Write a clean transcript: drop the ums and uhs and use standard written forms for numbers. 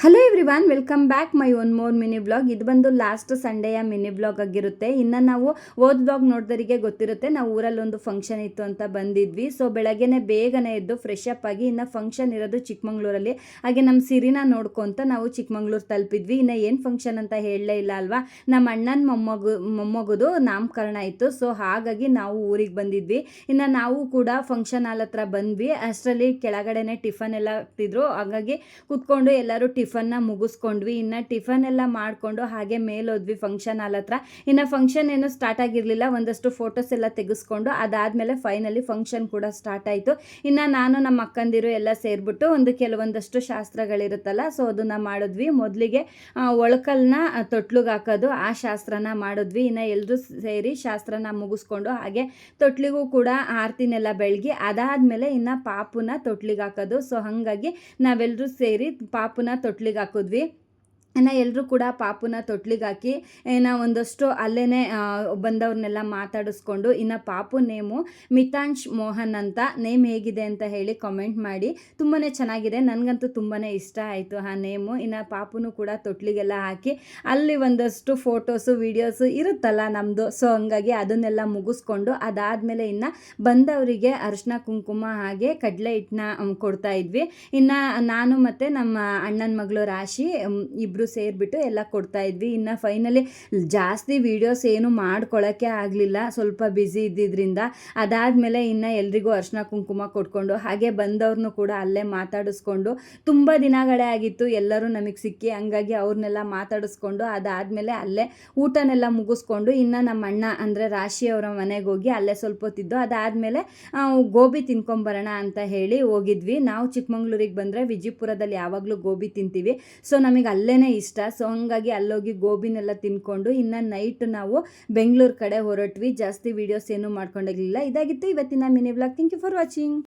Hello everyone, welcome back my one more mini blog. ಇದು ಬಂದು last ಸಂಡೆಯ mini blog ಆಗಿರುತ್ತೆ. ಇನ್ನು ನಾವು ಓದ್ ಬ್ಲಾಗ್ ನೋಡಿದವರಿಗೆ ಗೊತ್ತಿರುತ್ತೆ, ನಾವು ಊರಲ್ಲಿ ಒಂದು ಫಂಕ್ಷನ್ ಇತ್ತು ಅಂತ ಬಂದಿದ್ವಿ. ಸೊ ಬೆಳಗ್ಗೆನೆ ಬೇಗನೆ ಎದ್ದು ಫ್ರೆಶ್ ಅಪ್ ಆಗಿ, ಇನ್ನು ಫಂಕ್ಷನ್ ಇರೋದು ಚಿಕ್ಕಮಂಗ್ಳೂರಲ್ಲಿ. ಹಾಗೆ ನಮ್ಮ ಸಿರಿನ ನೋಡ್ಕೊಂತ ನಾವು ಚಿಕ್ಕಮಂಗ್ಳೂರು ತಲುಪಿದ್ವಿ. ಇನ್ನು ಏನು ಫಂಕ್ಷನ್ ಅಂತ ಹೇಳಲೇ ಇಲ್ಲ ಅಲ್ವಾ, ನಮ್ಮ ಅಣ್ಣನ ಮೊಮ್ಮಗುದು ನಾಮಕರಣ ಇತ್ತು. ಸೊ ಹಾಗಾಗಿ ನಾವು ಊರಿಗೆ ಬಂದಿದ್ವಿ. ಇನ್ನು ನಾವು ಕೂಡ ಫಂಕ್ಷನ್ ಹಾಲ್ ಹತ್ರ ಬಂದ್ವಿ. ಅಷ್ಟರಲ್ಲಿ ಕೆಳಗಡೆನೆ ಟಿಫನ್ ಎಲ್ಲ ಹಾಕ್ತಿದ್ರು. ಹಾಗಾಗಿ ಕೂತ್ಕೊಂಡು ಎಲ್ಲರೂ ಟಿಫನ್ನ ಮುಗಿಸ್ಕೊಂಡ್ವಿ. ಇನ್ನು ಟಿಫನ್ ಎಲ್ಲ ಮಾಡಿಕೊಂಡು ಹಾಗೆ ಮೇಲೋದ್ವಿ ಫಂಕ್ಷನ್ ಹಾಲ್ ಹತ್ರ. ಇನ್ನು ಫಂಕ್ಷನ್ ಏನು ಸ್ಟಾರ್ಟ್ ಆಗಿರಲಿಲ್ಲ, ಒಂದಷ್ಟು ಫೋಟೋಸ್ ಎಲ್ಲ ತೆಗೆಸ್ಕೊಂಡು ಅದಾದಮೇಲೆ ಫೈನಲಿ ಫಂಕ್ಷನ್ ಕೂಡ ಸ್ಟಾರ್ಟ್ ಆಯಿತು. ಇನ್ನು ನಾನು ನಮ್ಮ ಅಕ್ಕಂದಿರು ಎಲ್ಲ ಸೇರಿಬಿಟ್ಟು ಕೆಲವೊಂದಷ್ಟು ಶಾಸ್ತ್ರಗಳಿರುತ್ತಲ್ಲ, ಸೊ ಅದನ್ನು ಮಾಡಿದ್ವಿ. ಮೊದಲಿಗೆ ಒಳಕಲ್ನ ತೊಟ್ಲಿಗೆ ಹಾಕೋದು, ಆ ಶಾಸ್ತ್ರನ ಮಾಡಿದ್ವಿ. ಇನ್ನು ಎಲ್ಲರೂ ಸೇರಿ ಶಾಸ್ತ್ರನ ಮುಗಿಸ್ಕೊಂಡು ಹಾಗೆ ತೊಟ್ಲಿಗೂ ಕೂಡ ಆರತಿನೆಲ್ಲ ಬೆಳಗಿ ಅದಾದಮೇಲೆ ಇನ್ನು ಪಾಪುನ ತೊಟ್ಲಿಗೆ ಹಾಕೋದು. ಸೊ ಹಾಗಾಗಿ ನಾವೆಲ್ಲರೂ ಸೇರಿ ಪಾಪುನ ತೊಟ್ಲಿಗೆ ಹಾಕಿದ್ವಿ. ಇನ್ನು ಎಲ್ಲರೂ ಕೂಡ ಪಾಪುನ ತೊಟ್ಲಿಗೆ ಹಾಕಿ ಒಂದಷ್ಟು ಅಲ್ಲೇ ಬಂದವ್ರನ್ನೆಲ್ಲ ಮಾತಾಡಿಸ್ಕೊಂಡು, ಇನ್ನು ಪಾಪು ನೇಮು ಮಿತಾಂಶ್ ಮೋಹನ್ ಅಂತ. ನೇಮ್ ಹೇಗಿದೆ ಅಂತ ಹೇಳಿ ಕಾಮೆಂಟ್ ಮಾಡಿ. ತುಂಬಾ ಚೆನ್ನಾಗಿದೆ, ನನಗಂತೂ ತುಂಬಾ ಇಷ್ಟ ಆಯಿತು ಆ ನೇಮು. ಇನ್ನು ಪಾಪುನು ಕೂಡ ತೊಟ್ಲಿಗೆಲ್ಲ ಹಾಕಿ ಅಲ್ಲಿ ಒಂದಷ್ಟು ಫೋಟೋಸು ವೀಡಿಯೋಸು ಇರುತ್ತಲ್ಲ ನಮ್ಮದು. ಸೊ ಹಂಗಾಗಿ ಅದನ್ನೆಲ್ಲ ಮುಗಿಸ್ಕೊಂಡು ಅದಾದಮೇಲೆ ಇನ್ನು ಬಂದವರಿಗೆ ಅರಿಶಿನ ಕುಂಕುಮ ಹಾಗೆ ಕಡಲೆ ಹಿಟ್ಟನ್ನ ಕೊಡ್ತಾ ಇದ್ವಿ. ಇನ್ನು ನಾನು ಮತ್ತು ನಮ್ಮ ಅಣ್ಣನ ಮಗಳು ರಾಶಿ ಇಬ್ಬರು ಸೇರಿಬಿಟ್ಟು ಎಲ್ಲ ಕೊಡ್ತಾ ಇದ್ವಿ. ಇನ್ನು ಫೈನಲಿ ಜಾಸ್ತಿ ವೀಡಿಯೋಸ್ ಏನು ಮಾಡ್ಕೊಳ್ಳೋಕ್ಕೆ ಆಗಲಿಲ್ಲ, ಸ್ವಲ್ಪ ಬ್ಯುಸಿ ಇದ್ದಿದ್ದರಿಂದ. ಅದಾದಮೇಲೆ ಇನ್ನು ಎಲ್ರಿಗೂ ಅರಿಶಿನ ಕುಂಕುಮ ಕೊಟ್ಕೊಂಡು ಹಾಗೆ ಬಂದವ್ರನ್ನೂ ಕೂಡ ಅಲ್ಲೇ ಮಾತಾಡಿಸ್ಕೊಂಡು, ತುಂಬ ದಿನಗಳೇ ಆಗಿತ್ತು ಎಲ್ಲರೂ ನಮಗೆ ಸಿಕ್ಕಿ. ಹಂಗಾಗಿ ಅವ್ರನ್ನೆಲ್ಲ ಮಾತಾಡಿಸ್ಕೊಂಡು ಅದಾದಮೇಲೆ ಅಲ್ಲೇ ಊಟನೆಲ್ಲ ಮುಗಿಸ್ಕೊಂಡು ಇನ್ನು ನಮ್ಮ ಅಣ್ಣ ಅಂದರೆ ರಾಶಿಯವರ ಮನೆಗೆ ಹೋಗಿ ಅಲ್ಲೇ ಸ್ವಲ್ಪ ಹೊತ್ತಿದ್ದು. ಅದಾದಮೇಲೆ ಗೋಬಿ ತಿನ್ಕೊಂಬರೋಣ ಅಂತ ಹೇಳಿ ಹೋಗಿದ್ವಿ. ನಾವು ಚಿಕ್ಕಮಂಗ್ಳೂರಿಗೆ ಬಂದರೆ ವಿಜಯಪುರದಲ್ಲಿ ಯಾವಾಗಲೂ ಗೋಬಿ ತಿಂತೀವಿ. ಸೊ ನಮಗೆ ಅಲ್ಲೇ ಇಷ್ಟ. ಸೊ ಹಂಗಾಗಿ ಅಲ್ಲೋಗಿ ಗೋಬಿನೆಲ್ಲ ತಿನ್ಕೊಂಡು ಇನ್ನು ನೈಟ್ ನಾವು ಬೆಂಗಳೂರು ಕಡೆ ಹೊರಟ್ವಿ. ಜಾಸ್ತಿ ವೀಡಿಯೋಸ್ ಏನೂ ಮಾಡ್ಕೊಂಡಿರಲಿಲ್ಲ. ಇದಾಗಿತ್ತು ಇವತ್ತಿನ mini vlog. Thank you for watching.